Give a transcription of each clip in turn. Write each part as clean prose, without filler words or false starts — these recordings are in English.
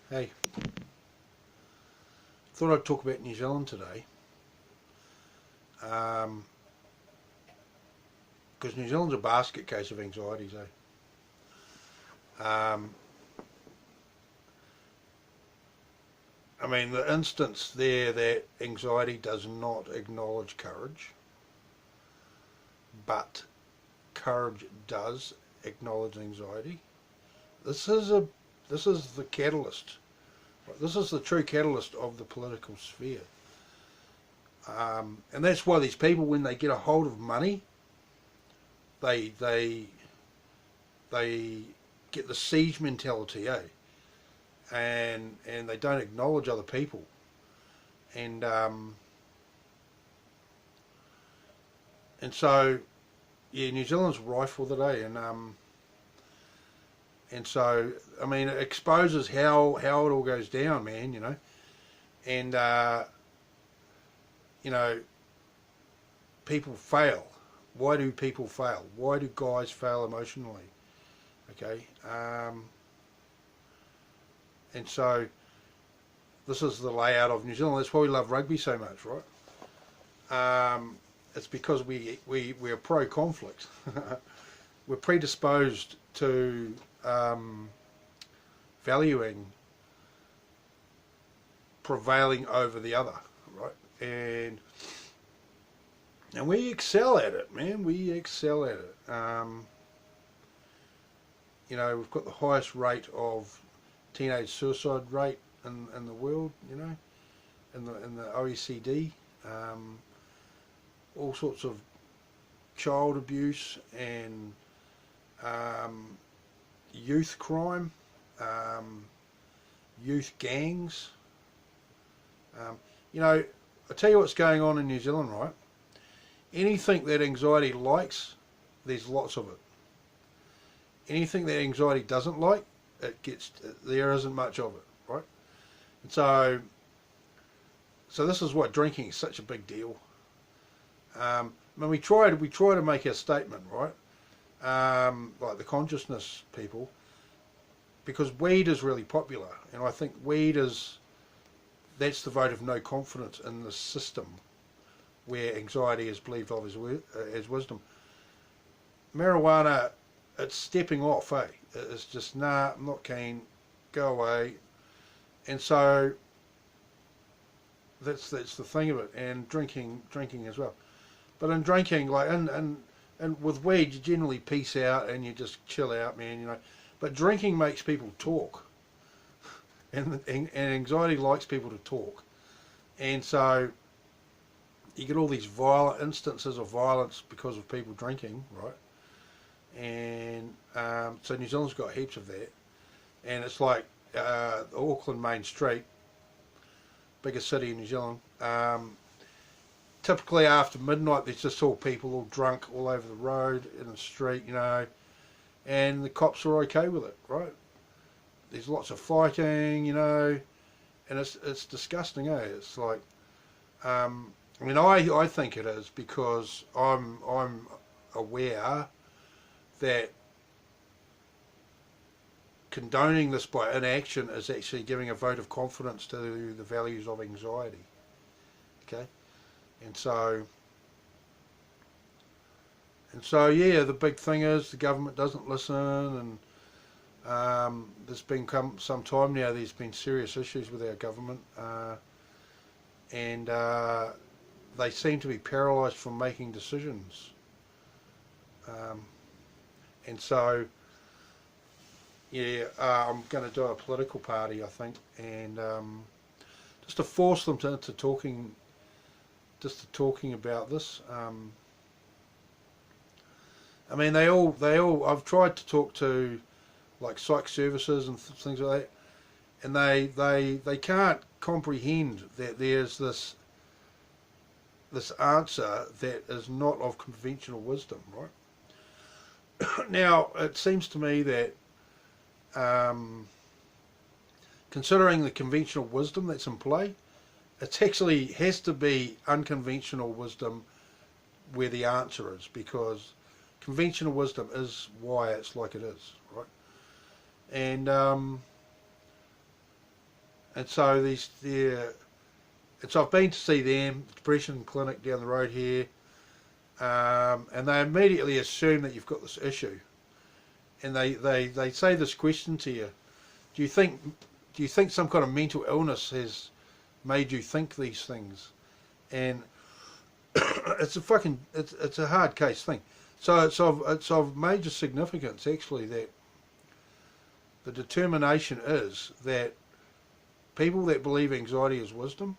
Hey, thought I'd talk about New Zealand today, because New Zealand's a basket case of anxieties, I mean, the instance there that anxiety does not acknowledge courage, but courage does acknowledge anxiety. This is the catalyst. This is the true catalyst of the political sphere. And that's why these people, when they get a hold of money, they get the siege mentality, and they don't acknowledge other people. And so, yeah, New Zealand's rife with it, and so, I mean, it exposes how it all goes down, man, and people fail. Why do people fail? Why do guys fail emotionally? Okay, and so this is the layout of New Zealand. That's why we love rugby so much, right? It's because we're pro-conflict. We're predisposed to valuing prevailing over the other, right? And we excel at it, man. We excel at it. We've got the highest rate of teenage suicide rate in the world, in the OECD. All sorts of child abuse and youth crime, youth gangs. I tell you what's going on in New Zealand, right? Anything that anxiety likes, there's lots of it. Anything that anxiety doesn't like, there isn't much of it, right? And so this is why drinking is such a big deal. We try to make our statement, right? Like the consciousness people, because weed is really popular, and I think that's the vote of no confidence in the system where anxiety is believed of as wisdom. Marijuana, it's stepping off, It's just, nah, I'm not keen, go away. And so that's the thing of it, and drinking as well. But in drinking, like and with weed, you generally peace out and you just chill out, man. But drinking makes people talk, and anxiety likes people to talk, and so you get all these violent instances of violence because of people drinking, right? And so New Zealand's got heaps of that, and it's like Auckland Main Street, biggest city in New Zealand. Typically after midnight, there's just all people all drunk all over the road in the street, and the cops are okay with it, right? There's lots of fighting, and it's disgusting, It's like, I think it is because I'm aware that condoning this by inaction is actually giving a vote of confidence to the values of anxiety. Okay, and so yeah, the big thing is the government doesn't listen, and there's been some time now. There's been serious issues with our government, and they seem to be paralysed from making decisions. And so, yeah, I'm going to do a political party, I think, and just to force them to talking about this. They all. I've tried to talk to, like, psych services and things like that, and they can't comprehend that there's this answer that is not of conventional wisdom, right? Now, it seems to me that considering the conventional wisdom that's in play, it actually has to be unconventional wisdom where the answer is, because conventional wisdom is why it's like it is, right? And and so and so I've been to see them, depression clinic down the road here, and they immediately assume that you've got this issue, and they say this question to you: do you think some kind of mental illness has made you think these things? And it's a hard case thing. So it's of major significance actually that the determination is that people that believe anxiety is wisdom,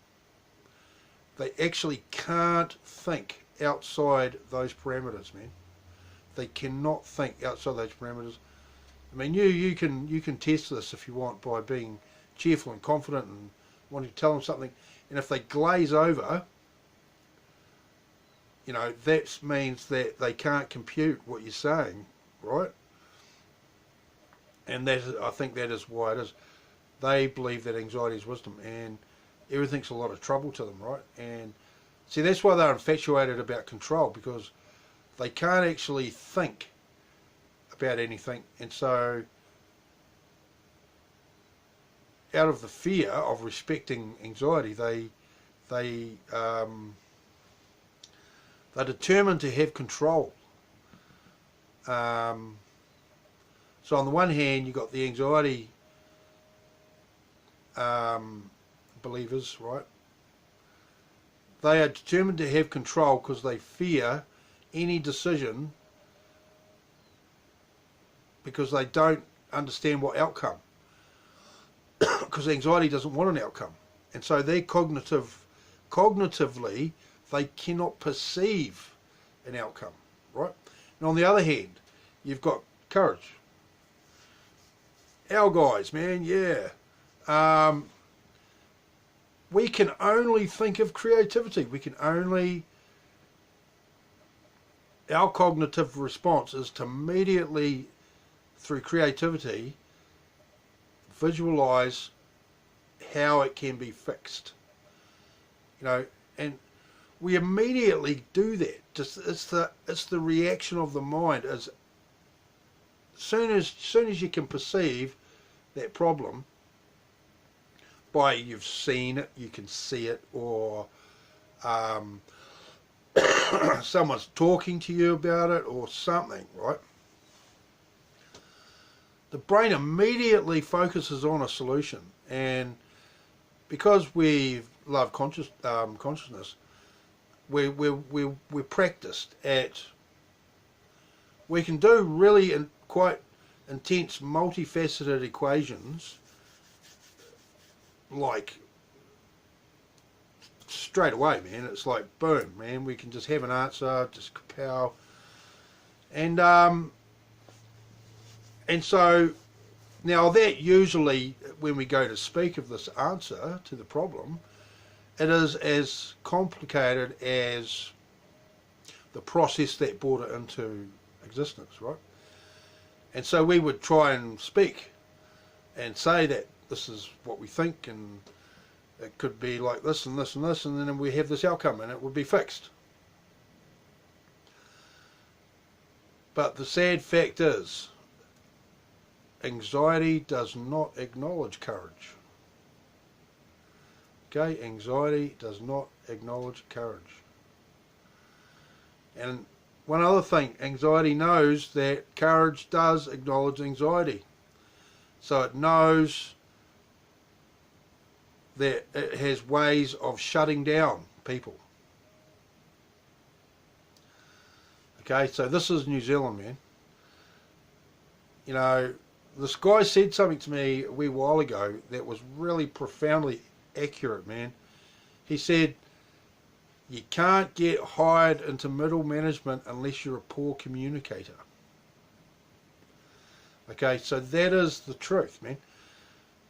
they actually can't think outside those parameters, man. They cannot think outside those parameters. I mean, you can test this if you want by being cheerful and confident and wanting to tell them something, and if they glaze over, you know, that means that they can't compute what you're saying, right? And I think that is why it is. They believe that anxiety is wisdom, and everything's a lot of trouble to them, right? And see, that's why they're infatuated about control, because they can't actually think about anything, and so out of the fear of respecting anxiety, they're determined to have control. So on the one hand, you've got the anxiety believers, right? They are determined to have control because they fear any decision, because they don't understand what outcome, because anxiety doesn't want an outcome, and so they're cognitively they cannot perceive an outcome, right? And on the other hand, you've got courage. Our guys, man, yeah. We can only think of creativity. Our cognitive response is to immediately, through creativity, visualize how it can be fixed. You know, and we immediately do that. Just it's the reaction of the mind. As soon as you can perceive that problem, by you've seen it, you can see it, or someone's talking to you about it, or something, right? The brain immediately focuses on a solution, and because we love consciousness, we're practiced at. We can do really quite intense, multifaceted equations, like straight away, man. It's like boom, man. We can just have an answer, just kapow, and so now that usually when we go to speak of this answer to the problem, it is as complicated as the process that brought it into existence, right? And so we would try and speak and say that this is what we think, and it could be like this and this and this, and then we have this outcome and it would be fixed. But the sad fact is, anxiety does not acknowledge courage. Okay, anxiety does not acknowledge courage. And one other thing, anxiety knows that courage does acknowledge anxiety. So it knows that it has ways of shutting down people. Okay, so this is New Zealand, man. You know, this guy said something to me a wee while ago that was really profoundly accurate, man. He said, you can't get hired into middle management unless you're a poor communicator. Okay, so that is the truth, man.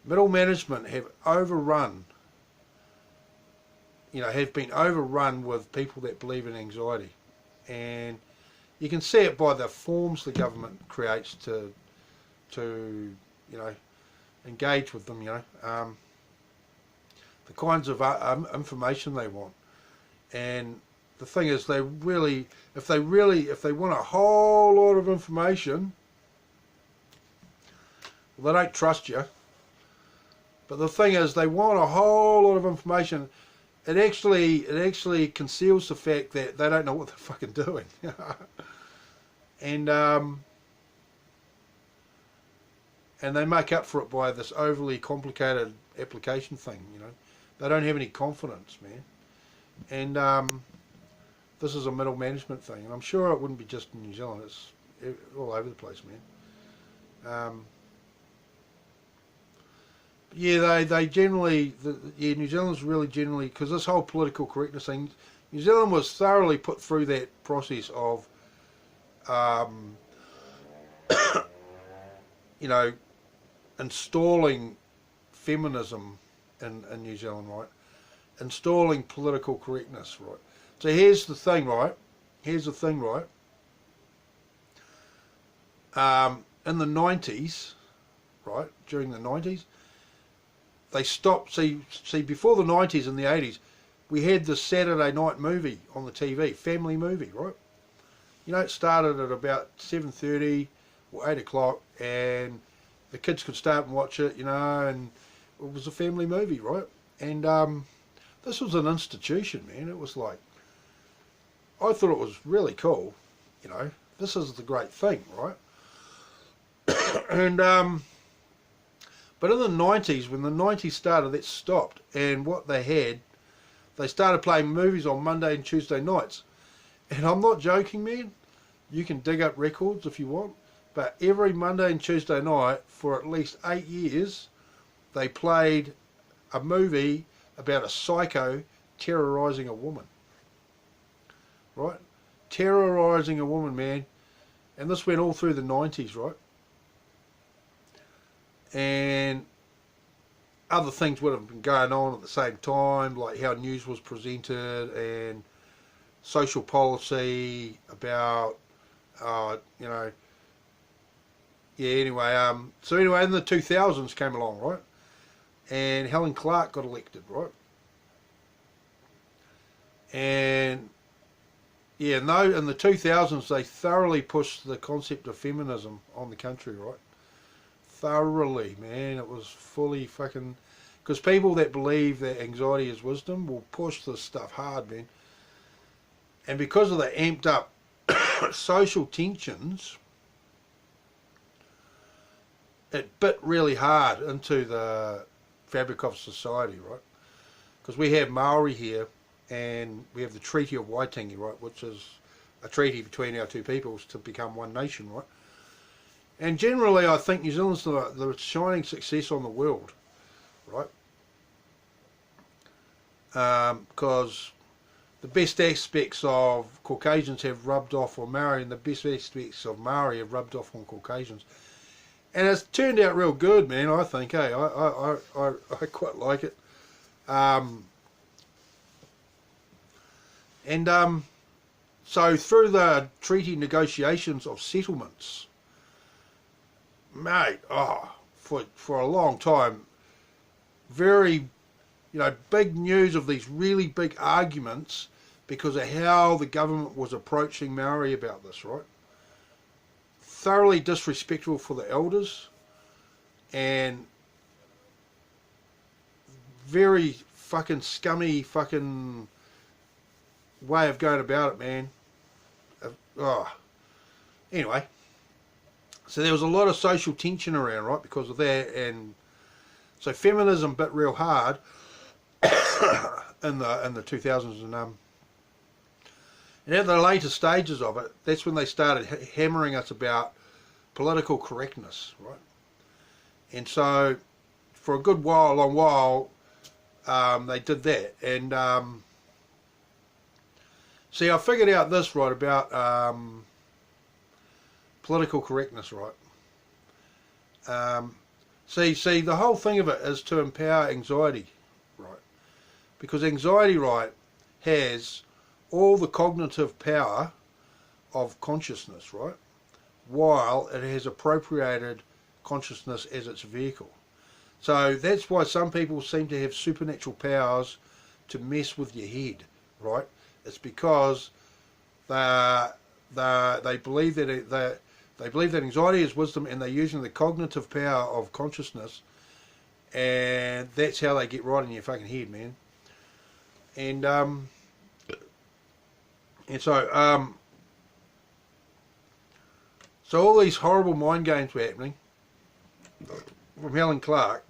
Middle management have been overrun with people that believe in anxiety. And you can see it by the forms the government creates to engage with them, the kinds of information they want. And the thing is, if they want a whole lot of information, well, they don't trust you. But the thing is, they want a whole lot of information. It actually conceals the fact that they don't know what they're fucking doing. And they make up for it by this overly complicated application thing, you know. They don't have any confidence, man. And this is a middle management thing, and I'm sure it wouldn't be just in New Zealand. It's all over the place, man. Yeah, they generally, New Zealand's really generally, because this whole political correctness thing, New Zealand was thoroughly put through that process of, you know, installing feminism in New Zealand, right? Installing political correctness, right? So here's the thing, right? In the 90s, right, during the 90s, they stopped, see, before the 90s and the 80s, we had the Saturday night movie on the TV, family movie, right? You know, it started at about 7:30 or 8 o'clock, and the kids could start and watch it, you know, and it was a family movie, right? And this was an institution, man. It was like, I thought it was really cool, you know. This is the great thing, right? And but in the 90s, when the 90s started, that stopped. And what they started playing movies on Monday and Tuesday nights. And I'm not joking, man. You can dig up records if you want. But every Monday and Tuesday night, for at least 8 years, they played a movie about a psycho terrorising a woman. Right? Terrorising a woman, man. And this went all through the 90s, right? And other things would have been going on at the same time, like how news was presented and social policy about, you know, yeah, anyway, so anyway, in the 2000s came along, right? And Helen Clark got elected, right? And yeah, no, in the 2000s they thoroughly pushed the concept of feminism on the country, right? Thoroughly, man. It was fully fucking, because people that believe that anxiety is wisdom will push this stuff hard, man. And because of the amped up social tensions, it bit really hard into the fabric of society, right? Because we have Maori here, and we have the Treaty of Waitangi, right, which is a treaty between our two peoples to become one nation, right? And generally, I think New Zealand's the shining success on the world, right? Because the best aspects of Caucasians have rubbed off on Maori, and the best aspects of Maori have rubbed off on Caucasians. And it's turned out real good, man, I think, eh? I quite like it. So through the treaty negotiations of settlements, mate, for a long time, very, you know, big news of these really big arguments because of how the government was approaching Maori about this, right? Thoroughly disrespectful for the elders, and very fucking scummy fucking way of going about it, man. Anyway, so there was a lot of social tension around, right, because of that, and so feminism bit real hard in the 2000s, and at the later stages of it, that's when they started hammering us about political correctness, right? And so for a good while, a long while, they did that. And see, I figured out this, right, about political correctness, right? See, the whole thing of it is to empower anxiety, right? Because anxiety, right, has all the cognitive power of consciousness, right? While it has appropriated consciousness as its vehicle. So that's why some people seem to have supernatural powers to mess with your head, right? It's because they believe that they believe that anxiety is wisdom, and they're using the cognitive power of consciousness and and that's how they get right in your fucking head, man. And so all these horrible mind games were happening from Helen Clark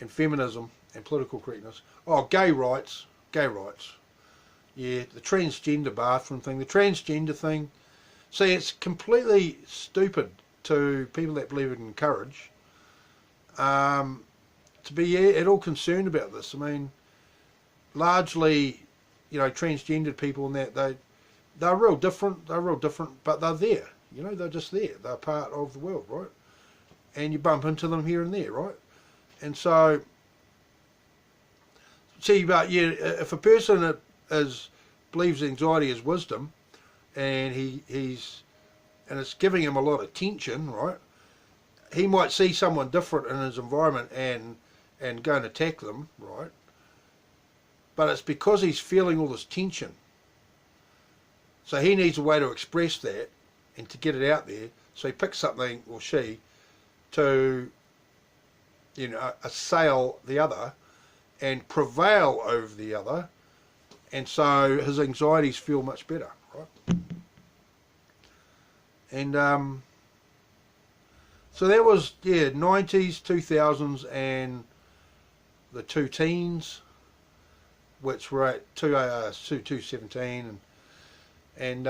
and feminism and political correctness. Oh, gay rights. Yeah, the transgender bathroom thing, the transgender thing. See, it's completely stupid to people that believe in courage to be at all concerned about this. I mean, largely, you know, transgendered people and that, they're real different, but they're there. You know, they're just there. They're part of the world, right? And you bump into them here and there, right? And so, see, but yeah, if a person believes anxiety is wisdom, and he's it's giving him a lot of tension, right? He might see someone different in his environment and go and attack them, right? But it's because he's feeling all this tension. So he needs a way to express that and to get it out there. So he picks something, or she, to, you know, assail the other and prevail over the other. And so his anxieties feel much better, right? And so that was, yeah, 90s, 2000s, and the two teens, which were at 217, and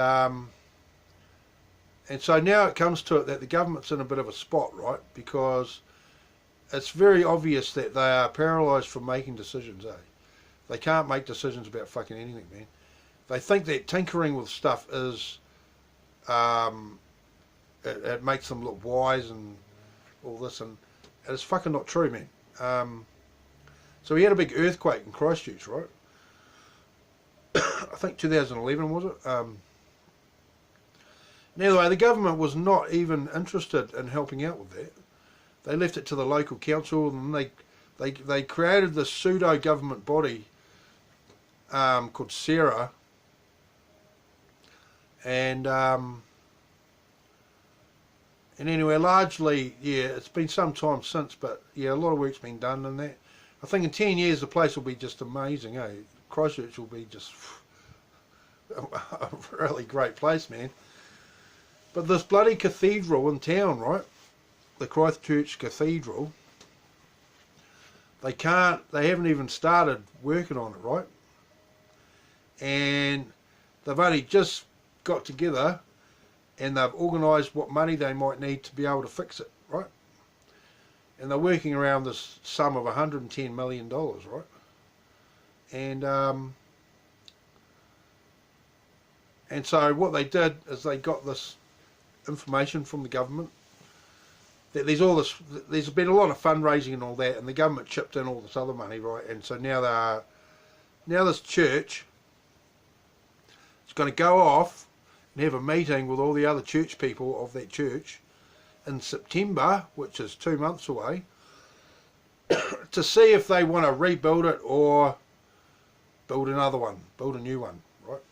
so now it comes to it that the government's in a bit of a spot, right? Because it's very obvious that they are paralysed from making decisions, eh? They can't make decisions about fucking anything, man. They think that tinkering with stuff is, it makes them look wise and all this, and it's fucking not true, man. So we had a big earthquake in Christchurch, right? I think 2011, was it? Anyway, the government was not even interested in helping out with that. They left it to the local council, and they created this pseudo government body called Sarah, and anyway, largely, yeah, it's been some time since, but yeah, a lot of work's been done in that. I think in 10 years the place will be just amazing, eh? Christchurch will be just a really great place, man. But this bloody cathedral in town, right? The Christchurch Cathedral, they haven't even started working on it, right? And they've only just got together and they've organised what money they might need to be able to fix it, right? And they're working around this sum of $110 million, right? And so what they did is they got this information from the government that there's been a lot of fundraising and all that, and the government chipped in all this other money, right? And so now this church is going to go off and have a meeting with all the other church people of that church in September, which is 2 months away, to see if they want to rebuild it or build another one, build a new one, right?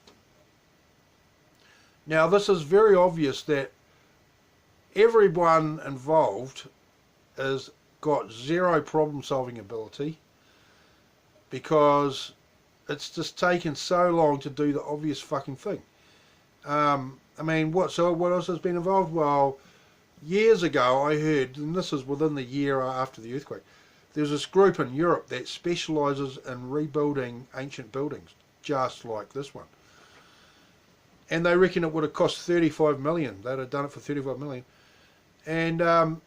Now this is very obvious that everyone involved has got zero problem solving ability, because it's just taken so long to do the obvious fucking thing. I mean, what else has been involved? Well, years ago I heard, and this is within the year after the earthquake, there's this group in Europe that specialises in rebuilding ancient buildings, just like this one. And they reckon it would have cost 35 million. They'd have done it for 35 million. And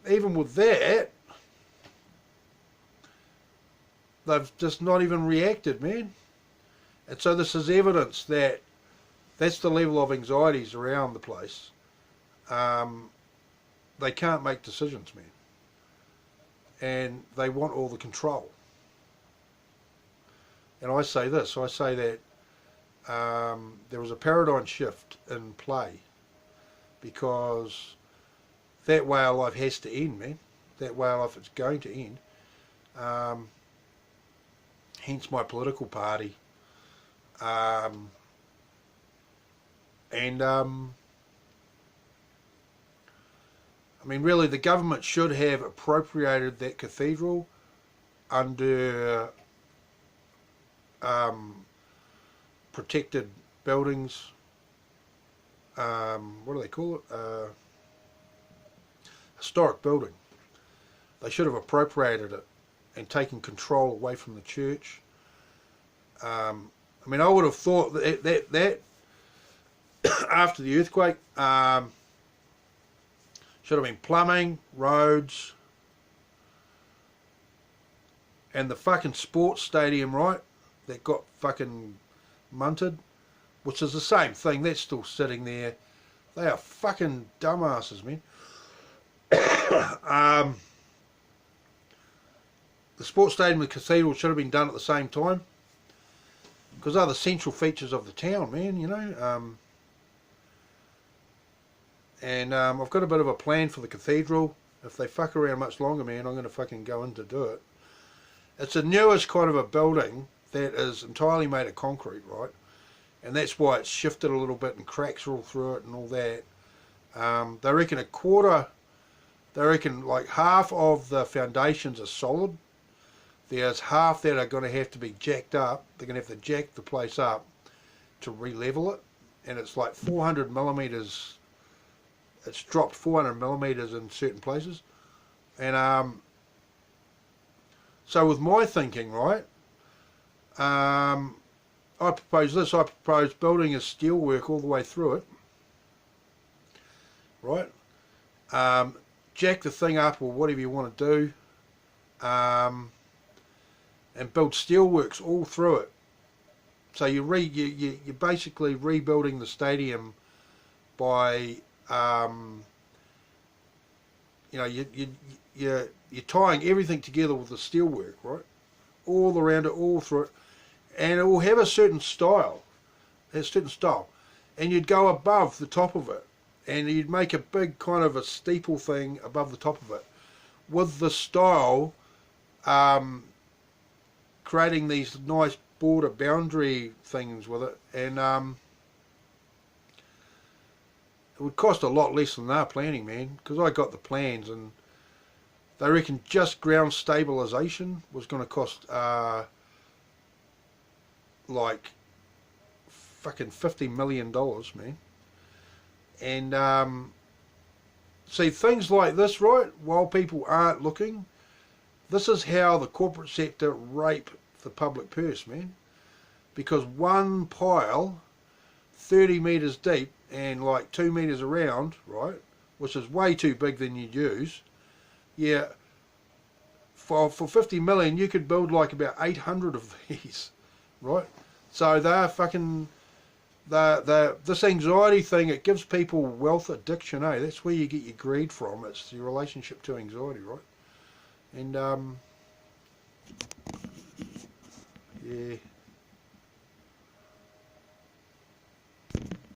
even with that, they've just not even reacted, man. And so this is evidence that that's the level of anxieties around the place. They can't make decisions, man. And they want all the control. And I say this, I say that there was a paradigm shift in play, because that way of life has to end, man. That way of life is going to end. Hence my political party. I mean, really, the government should have appropriated that cathedral under protected buildings. What do they call it? Historic building. They should have appropriated it and taken control away from the church. I mean, I would have thought that after the earthquake, should have been plumbing, roads, and the fucking sports stadium, right, that got fucking munted, which is the same thing. That's still sitting there. They are fucking dumbasses, man. The sports stadium and the cathedral should have been done at the same time, because they're the central features of the town, man, you know. And I've got a bit of a plan for the cathedral. If they fuck around much longer, man, I'm going to fucking go in to do it. It's a newish kind of a building that is entirely made of concrete, right? And that's why it's shifted a little bit and cracks all through it and all that. They reckon like half of the foundations are solid. There's half that are going to have to be jacked up. They're going to have to jack the place up to re-level it. And it's like 400 millimeters. It's dropped 400 millimeters in certain places. And so with my thinking, right, I propose this. I propose building a steelwork all the way through it, right? Jack the thing up or whatever you want to do, and build steelworks all through it. So you're basically rebuilding the stadium by you know, you're tying everything together with the steelwork, right? All around it, all through it, and it will have a certain style, and you'd go above the top of it, and you'd make a big kind of a steeple thing above the top of it, with the style, creating these nice border boundary things with it, and it would cost a lot less than they're planning, man, because I got the plans, and they reckon just ground stabilisation was going to cost like fucking $50 million, man. And see, things like this, right, while people aren't looking, this is how the corporate sector rape the public purse, man. Because one pile, 30 metres deep and like 2 metres around, right, which is way too big than you'd use, yeah, for 50 million you could build like about 800 of these, right? So they're fucking, this anxiety thing, it gives people wealth addiction, eh? That's where you get your greed from. It's your relationship to anxiety, right? And yeah.